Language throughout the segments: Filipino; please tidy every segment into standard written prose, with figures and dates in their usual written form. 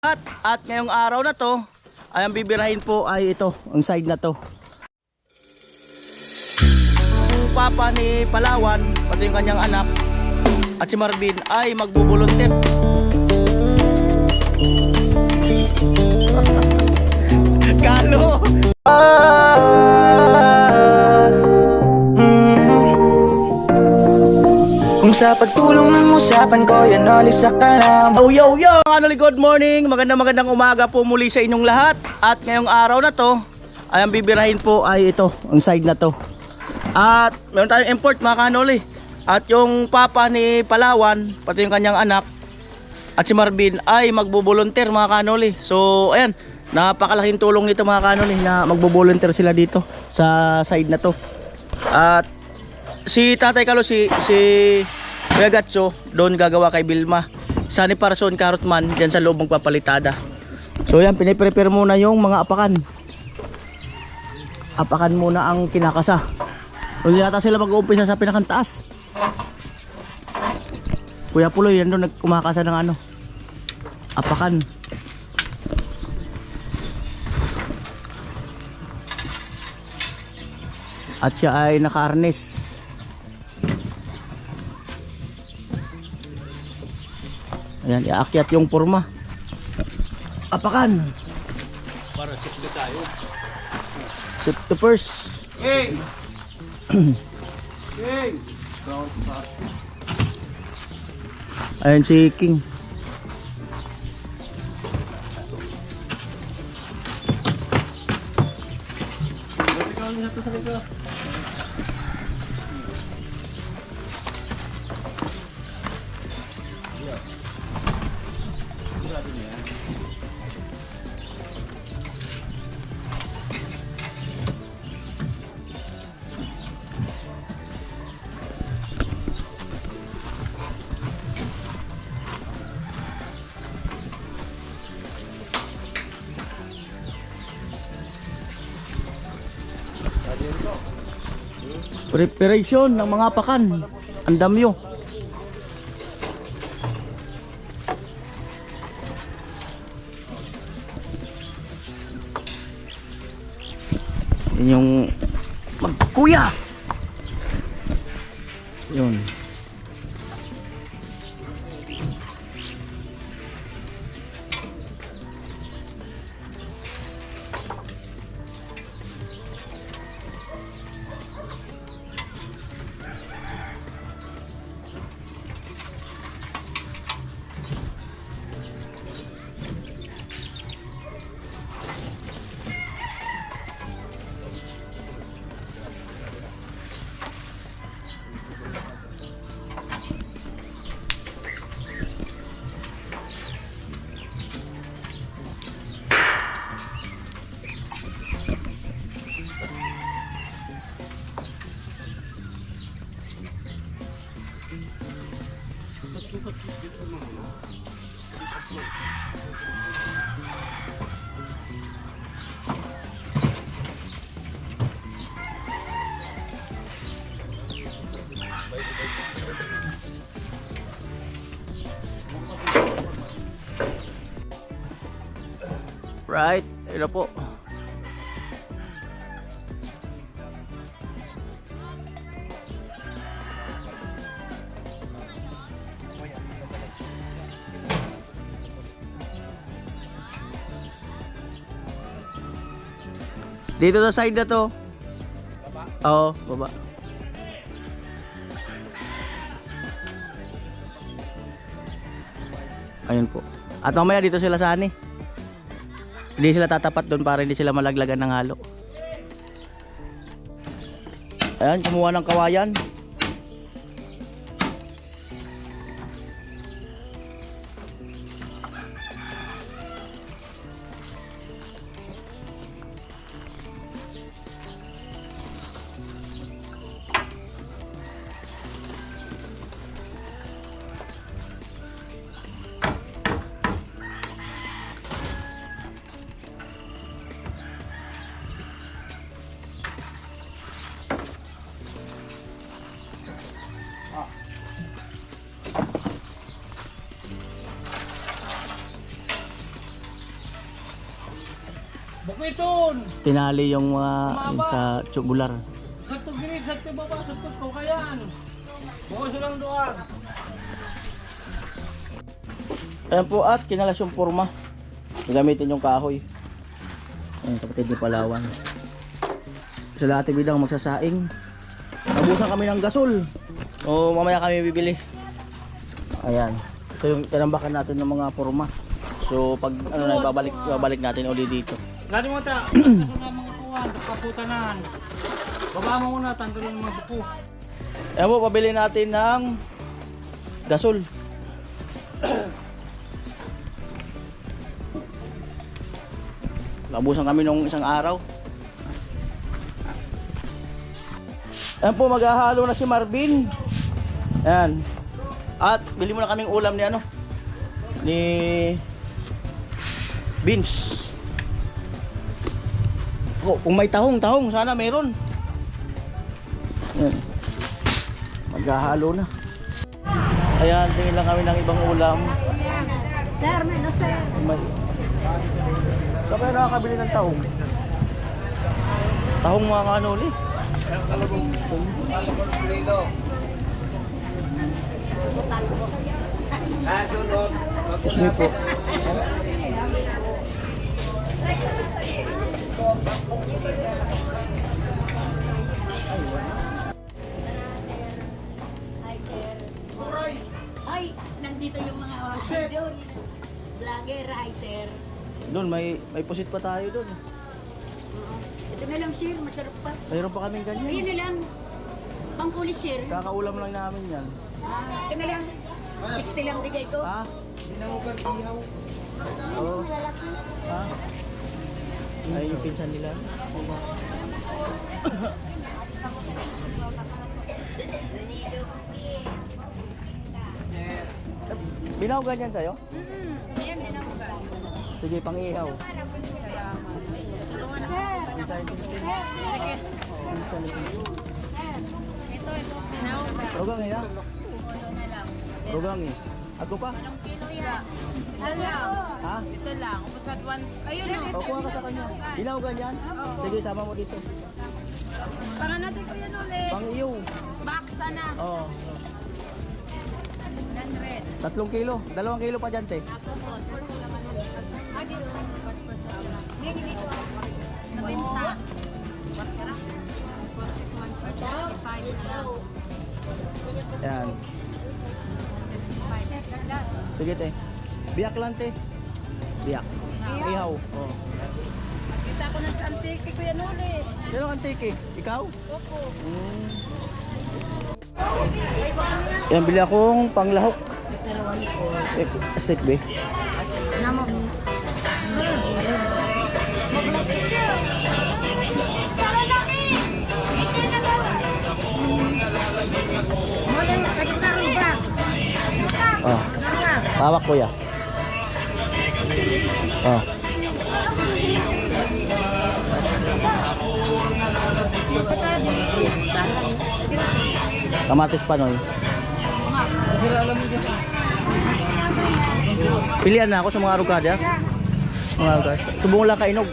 At ngayong araw na to ay ang bibirahin po ay ito, ang side na to. Ang papa ni Palawan, pati yung kanyang anak at si Marvin ay magbubuluntir. Kalo! Kung sa pagtulong ng usapan ko, yan alis sa kalam. Yo! Good morning! Magandang umaga po muli sa inyong lahat. At ngayong araw na to ay ang bibirahin po ay ito, ang side na to. At meron tayong import mga kanoli. At yung papa ni Palawan, pati yung kanyang anak at si Marvin ay magbubuluntir mga kanoli. So ayan, napakalaking tulong nito mga kanoli na magbubuluntir sila dito sa side na to. At si Tatay Kalo, si Kuya Gatso, doon gagawa kay Bilma. Sani Parason Karotman, dyan sa loob magpapalitada. So yan, piniprepare muna yung mga apakan. Apakan muna ang kinakasa. Hindi yata sila mag-uumpisa sa pinakantaas. Kuya Puloy, yan doon nagkumakasa ng ano, apakan. At siya ay naka-harness. Ayan, iaakyat yung porma. Apakan. Para simple tayo. Shoot the first. King! King! Ayan si King. Preparation ng mga apakan. Ang damyo. Yan yung magkuya. Yun. Right, ito po. Dito sa side na to. Baba? Oo, baba. Ayun po. At mamaya dito sila sa ani. Hindi sila tatapat doon para hindi sila malaglagan ng halo. Ayan, kumuha ng kawayan. Bukiton! tinali yung mga yung sa tubular. Sakto girid, sakto baba, sakto ko kayan. Bukos lang doon. Ayan po at kinalas yung forma. Gagamitin yung kahoy. Ayan, kapatid ni Palawan. Sa lahat bilang magsasaing. Nabusan kami ng gasol. O mamaya kami bibili. Ayan. Ito yung tinambakan natin ng mga forma. So pag ano na babalik natin uli dito. Gani mo ta, tanto na mga kuwan, kaputanan. Baba mo muna, tanto ng mga buko. Ayan po, pabili natin ng gasol. Nabusan kami nung isang araw. Ayan po, maghahalo na si Marvin. Ayan. At bili mo na kaming ulam ni ano, ni Vince. Oh, kung may tahong, sana meron. Ayan. Maghahalo na. Ayan, tingin lang kami ng ibang ulam. Sir, may no sir. May... Kapag nakakabili ng tahong. Tahong mga kanoli. Excuse me po. Ay, nandito yung mga doon. Vlogger, writer. Doon, may pusit pa tayo doon. Ito na lang sir, masarap pa. Mayroon pa kaming ganyan. Ayun na lang. Pangkulis sir. Kakaulam lang namin yan. Ito na lang. 60 lang bigay ko. Ha? Oo. Ha? Ay, yung pinsan nila. Binaw ganyan sa'yo? Ayan, dinamugan. Sige, pang-ihaw. Sir! Pinsan Ito, binaw. Rugang eh, ha? Rugang eh. Ako pa? Kilo yan. Hala. Ha? Ito lang. Upasat one. Ayun o. O, kuha ka sa kanya. Binaw ganyan? Sige, sama mo dito. Pangan natin ko yan ulit. Pang-ihaw. Box na. Oo. 100. 3 kilo. 2 kilo pa dyan, te. Nabenta. Yan. Sige, te. Biyak lang, te. Biyak. Ihaw. Oh. Kita ko na sa antike ko yan ulit. Sino ang tiki? Ikaw? Opo. Yan, bili akong panglahok. Steak ba? Namo. Magplastic yun. Saka laki. Ito na ba? Mali, kadita rin ba? Oh. Hawak ko ya. Oh. Kamatis panoy. Pilihan na ako sa mga rugada. Mga rugada. Subong lang kainog.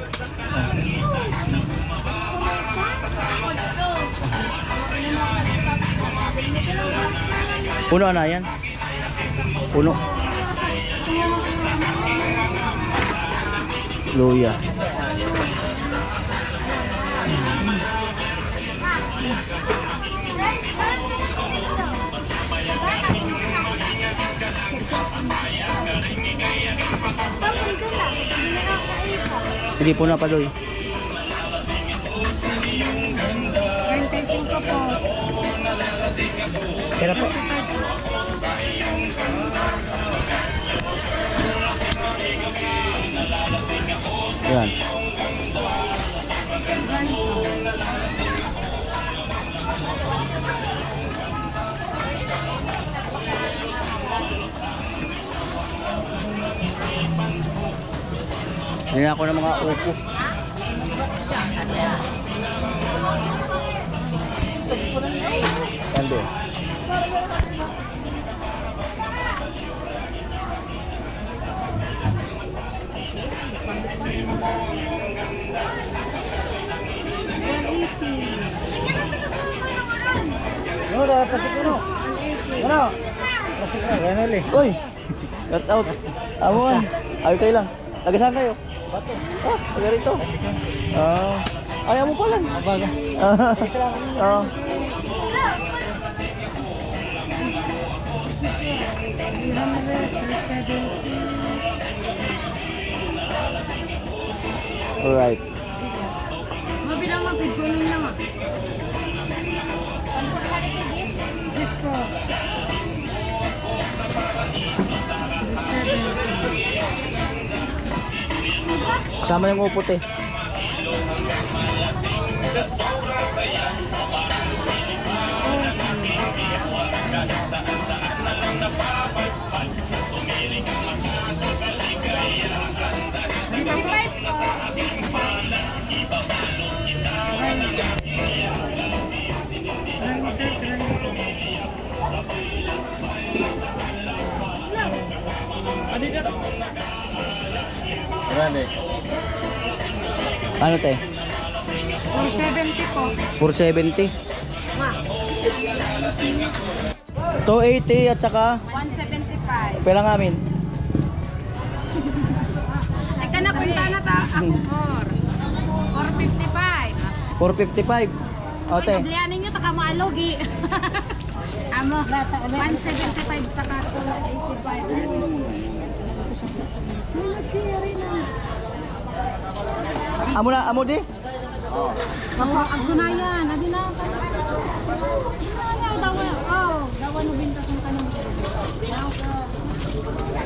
Puno na yan. Puno. Luya. Hindi po na paloy. 25 po. Kaya po. Yan. Hindi ako ng mga upo. Kando. pasiguro. Ano? Pasiguro, ganun ulit. Uy! Cut out. Amo nga. Ayaw kayo lang. Taga saan kayo? Bato. Ah, taga rito. Ayaw mo pala. Abaga. Ah. Alright. Mabilang mapigunin naman. Yes po. Kasama yung upot eh. Ano te? 470 po. 470. 280 at saka 175. pera ngamin. Ay ka na punta na ta. Ako 455. 455. Ote. Ay, kablianin nyo, taka mo alogi. Amo, 175 saka 285. Amo na, amo di? Ako, agunayan. Adi na. Dawa no binta kung kanong.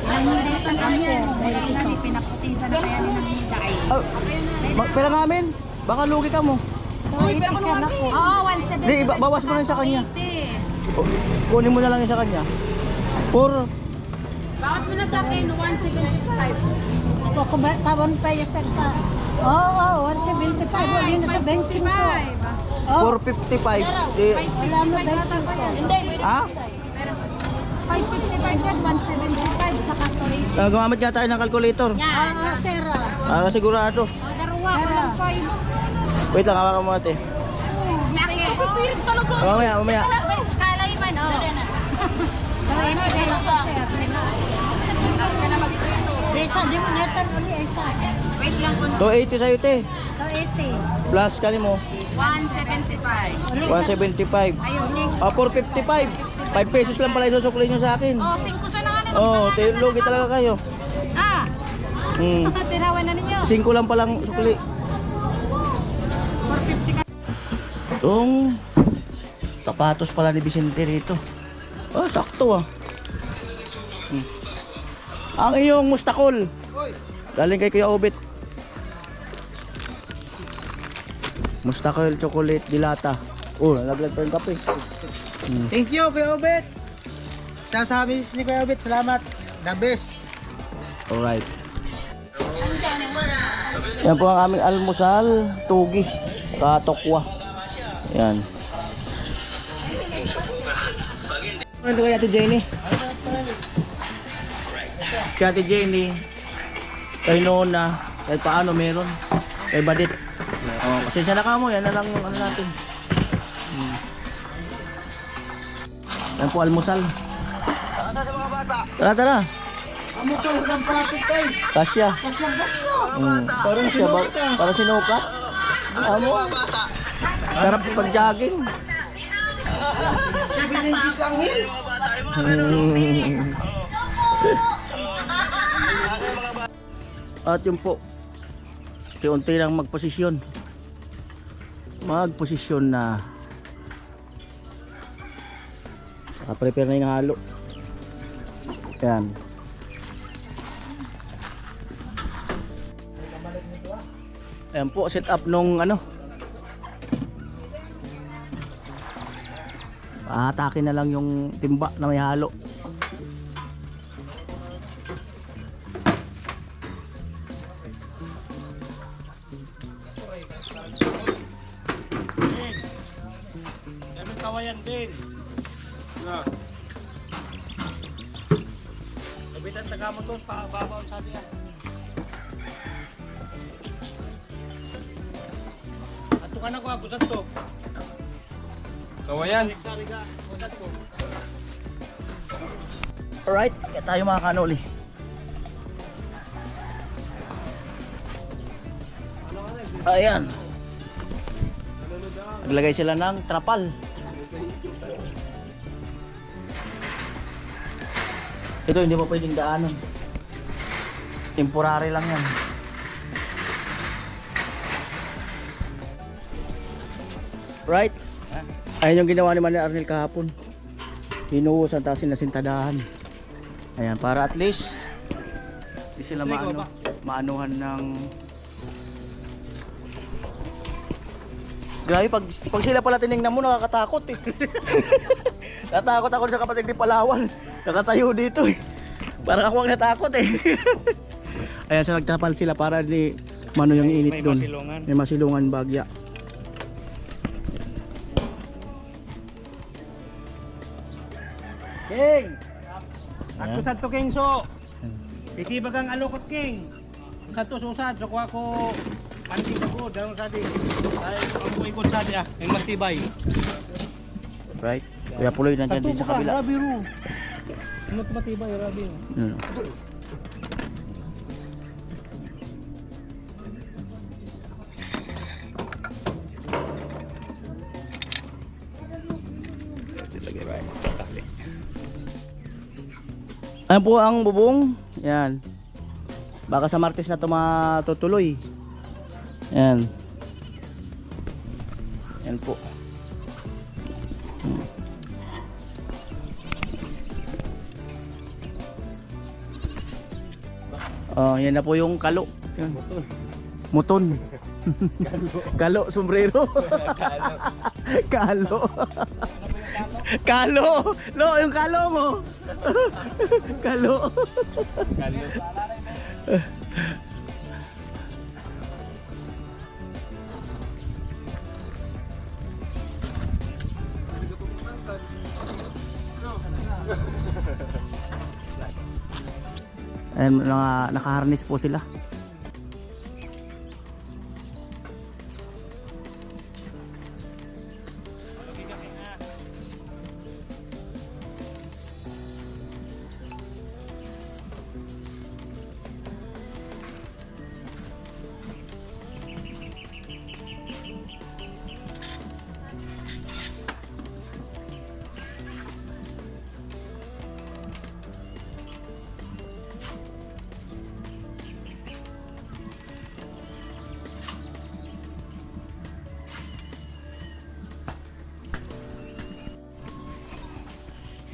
Yan dito kami. Dahil pinaputisan na kaya ni nagmidai. Pera ngamin. Baka lugi ka mo. Oo, 170. Di, bawas mo na sa kanya. 80. Kunin mo na lang yung sa kanya. Bawas mo na sa akin, 175. Kung tawon pa yung sa... Oo, 175. Wala na sa benching ko. 455. Di, Wala na benching ko. Hindi, ha? 555 yan, 175 saka 280. Gumamit nga tayo ng calculator. Yan. Sir. Sigurado. O, daruwa ko lang 5. Wait lang, hawakan mo ate. Saki. Kapipirit talaga. Mamaya, mamaya. Kalay man, o. Ito sir ako, sir. Isa, di mo netan uli isa. Wait lang po. 280 sa'yo te. 280. Plus kani mo. 175. Ulit 175. Ayun. 455. 5 pesos lang pala isusukli nyo sa akin. O, 5 sa na nga na. Oh, lugi talaga kayo. Ah, tirawan na ninyo. 5 lang palang sukli. 450 ka. Itong sapatos pala ni Vicente rito. Oh, sakto ah. Ang iyong mustakol. Galing kay Kuya Obet. Mustakol chocolate dilata. Oh, nalaglag pa yung kape. Thank you, Kuya Obet. Sasabi ni Kuya Obet, salamat. The best. Alright. Yan po ang aming almusal. Tugi. Katokwa. Yan. Ano kay Ate Jenny? Kay Ate Jenny. Kay Nona. Kay paano meron. Kay Badit. Oh, pasensya na ka mo. Yan na lang ano natin. Yan po almusal. Tara, tara. Amo ka, ng patik tayo. Kasya. Kasya. Parang sinukat. Parang sinukat. Amo. Sarap pag-jogging. 7 inches ang heels. At yun po. Unti lang magposisyon. Magposisyon na. Naka-prepare na yung halo. Yan. Ayan po, set up nung ano. Atake na lang yung timba na may halo. Kami kawayan din. Nabitan sa gamot doon, babaw sa diyan. Ato ka na ko, agusat to. Kawayan. Riga. Alright, kaya tayo mga kanoli. Ayan. Naglagay sila ng trapal. Ito hindi pa pwedeng daanan. Temporary lang yan. Right? Ayun yung ginawa ni Manny Arnel kahapon. Hinuhusan tapos sinasintadahan. Ayan, para at least hindi sila maanuhan ng... Grabe, pag sila pala tinignan mo, nakakatakot eh. Natakot ako sa kapatid ni Palawan. Nakatayo dito eh. Parang ako ang natakot eh. Ayan, so nagtrapal sila para di mano yung init doon. May masilungan bagya. King! Ako santo King so. Isibag ang alukot King. Santo susad so kuha ko anti ko daw sa di. Ay ang ko ikot sa di yung matibay. Right? Kuya Puloy nandiyan din sa kabila. Rabi ro. Matibay rabi. Ano po ang bubong? Yan. Baka sa Martes na ito matutuloy. Yan. Yan po. Oh, yan na po yung kalo. Yan. Muton. Kalo, sombrero. Kalo. Kalo. Lo, yung kalo mo. Kalo. Ayan, nakaharness po sila.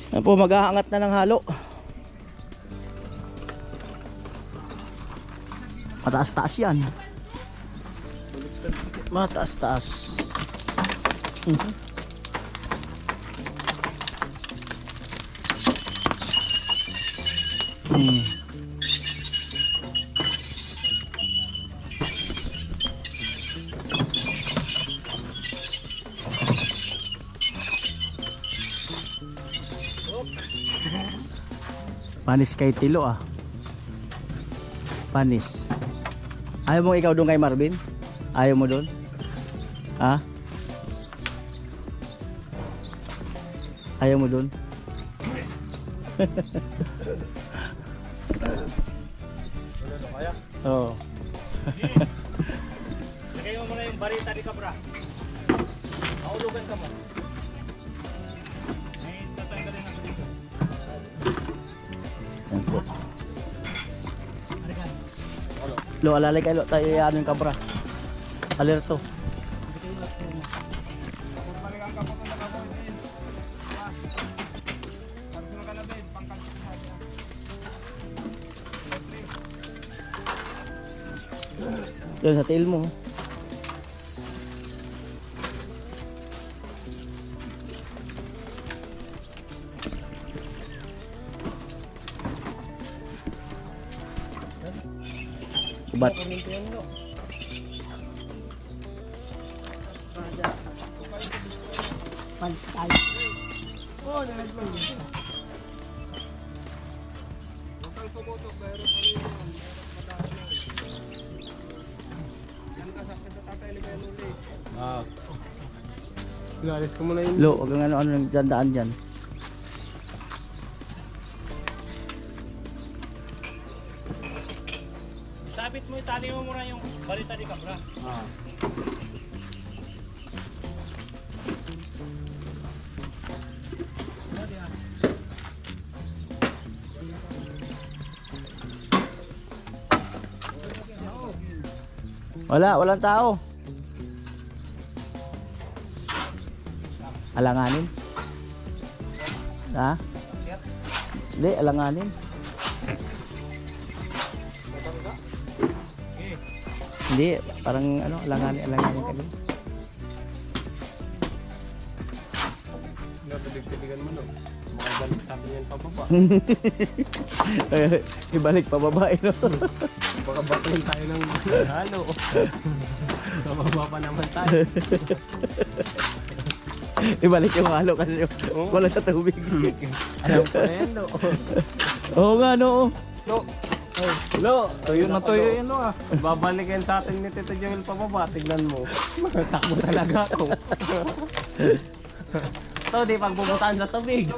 Ayan po, maghahangat na ng halo. Mataas-taas yan. Mataas-taas. Panis kay Tilo ah. Panis. Ayaw mo ikaw doon kay Marvin? Ayaw mo doon? Ha? Ayaw mo doon? Oo. Lagay mo muna yung barita di Cabra. Maulugan ka mo. May tatanggalin ako dito. Yan po. Lo, alalay kayo tayo ano yung kabra. Alerto. Yan sa tail mo. Bat. Pantay. Ilalis ko muna yun. Lo, huwag kang ano ng dyan dyan. Sabit mo, itali mo muna yung balita di kabra. Walang tao. Alanganin. Ha? Hindi, alanganin. Hindi, parang ano, alanganin kami. Tibig-tibigan mo no. Makabalik sa akin yan pababa. Ibalik pa babae, no? Baka bakuhin tayo ng halo. Mababa pa naman tayo. Ibalik yung halo kasi wala sa tubig. Alam ko na yan, no? Oo nga, no? Lo, tuyo na tuyo yan, no? Babalikin sa atin ni Tito Joel pababa. Tignan mo. Takbo talaga ako. Ito, di pagbubutaan sa tubig.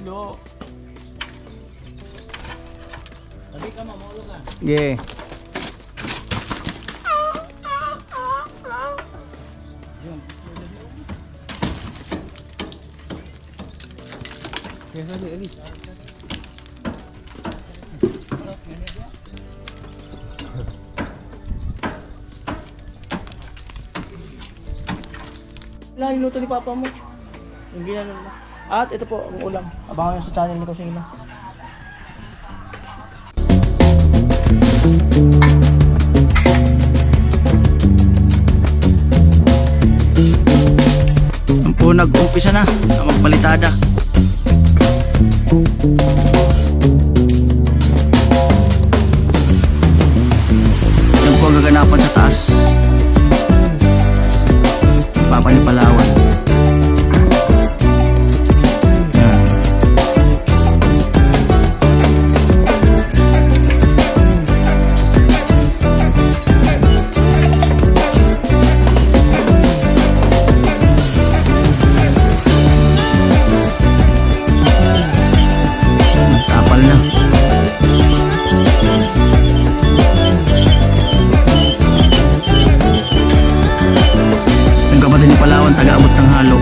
Lo. Sabi ka mamulog ka. Yeah. Kaya sali, alis. Ilang luto ni Papa mo? Yung ginano mo. At ito po ang ulam. Abangan nyo sa channel ni Kusing Ina. Ang po nag-umpisa na magpalitada. Yan po ang gaganapan sa taas. Papa ni Palawan. Tapal na. Ang kapatid ni Palawan, taga-abot ng halo.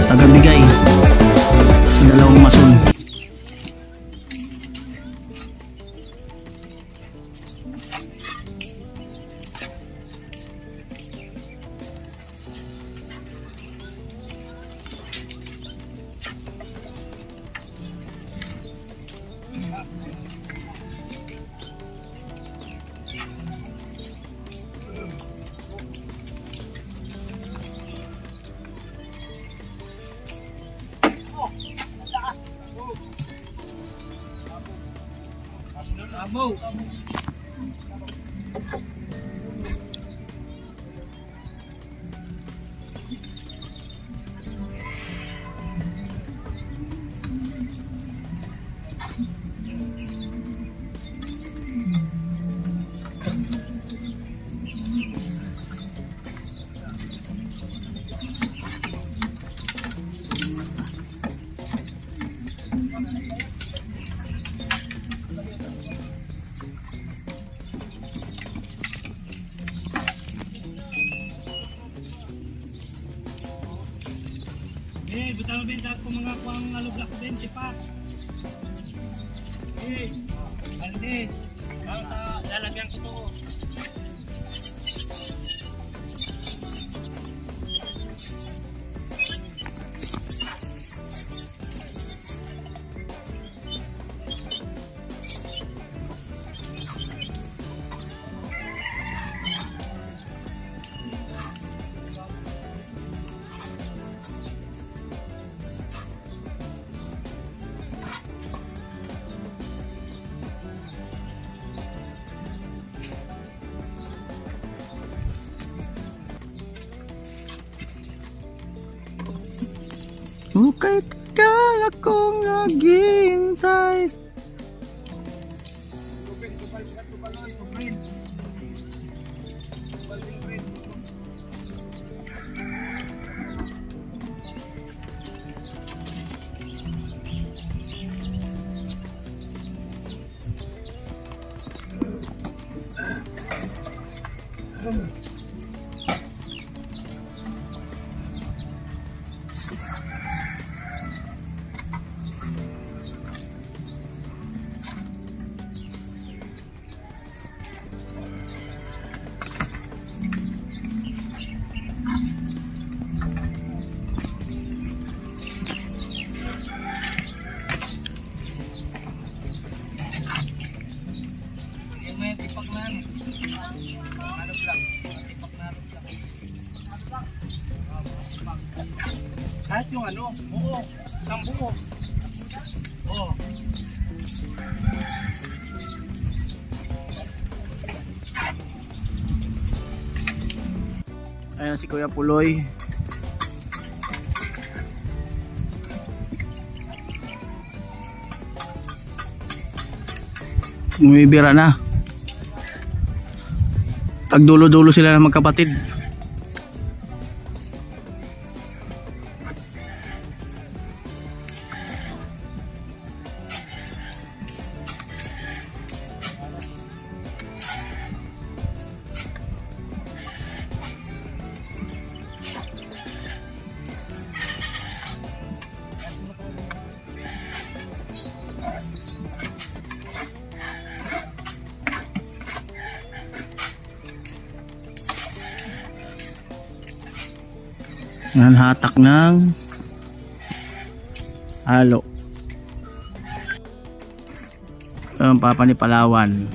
Taga-bigay. Dalawang mason. Butang benta ko mga kuang alugla ko din, sipa. Balde. Para sa lalagyan ko to. Hukay tagal akong naghihintay. Kahit yung ano, buo, isang buo. Oo. Ayan si Kuya Puloy. Umibira na. Tagdulo-dulo sila ng magkapatid. Yan, hatak ng halo. Ang papa ni Palawan.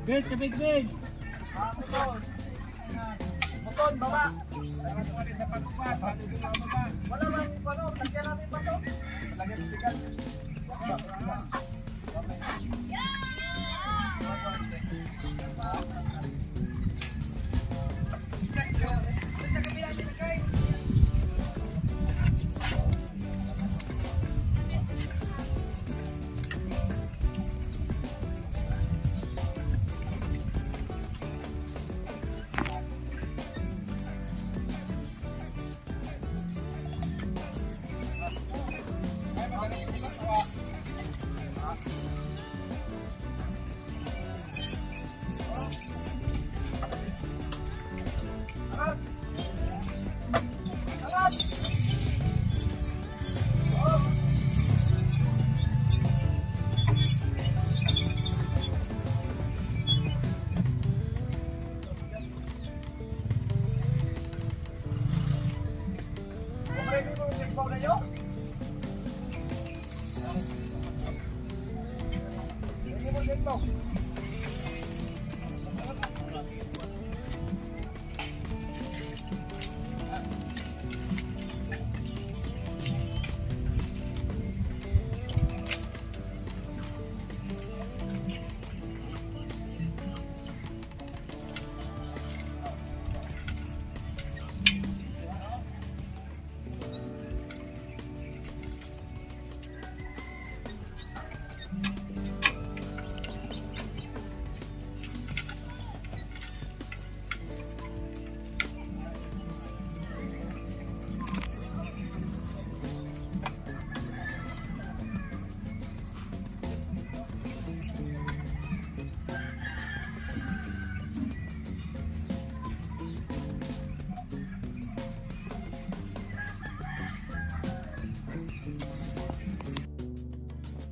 Big, big, big. Bukon, baba. Wala lang, ano, tagyan natin pa to. Lagyan sa sikat. Yeah!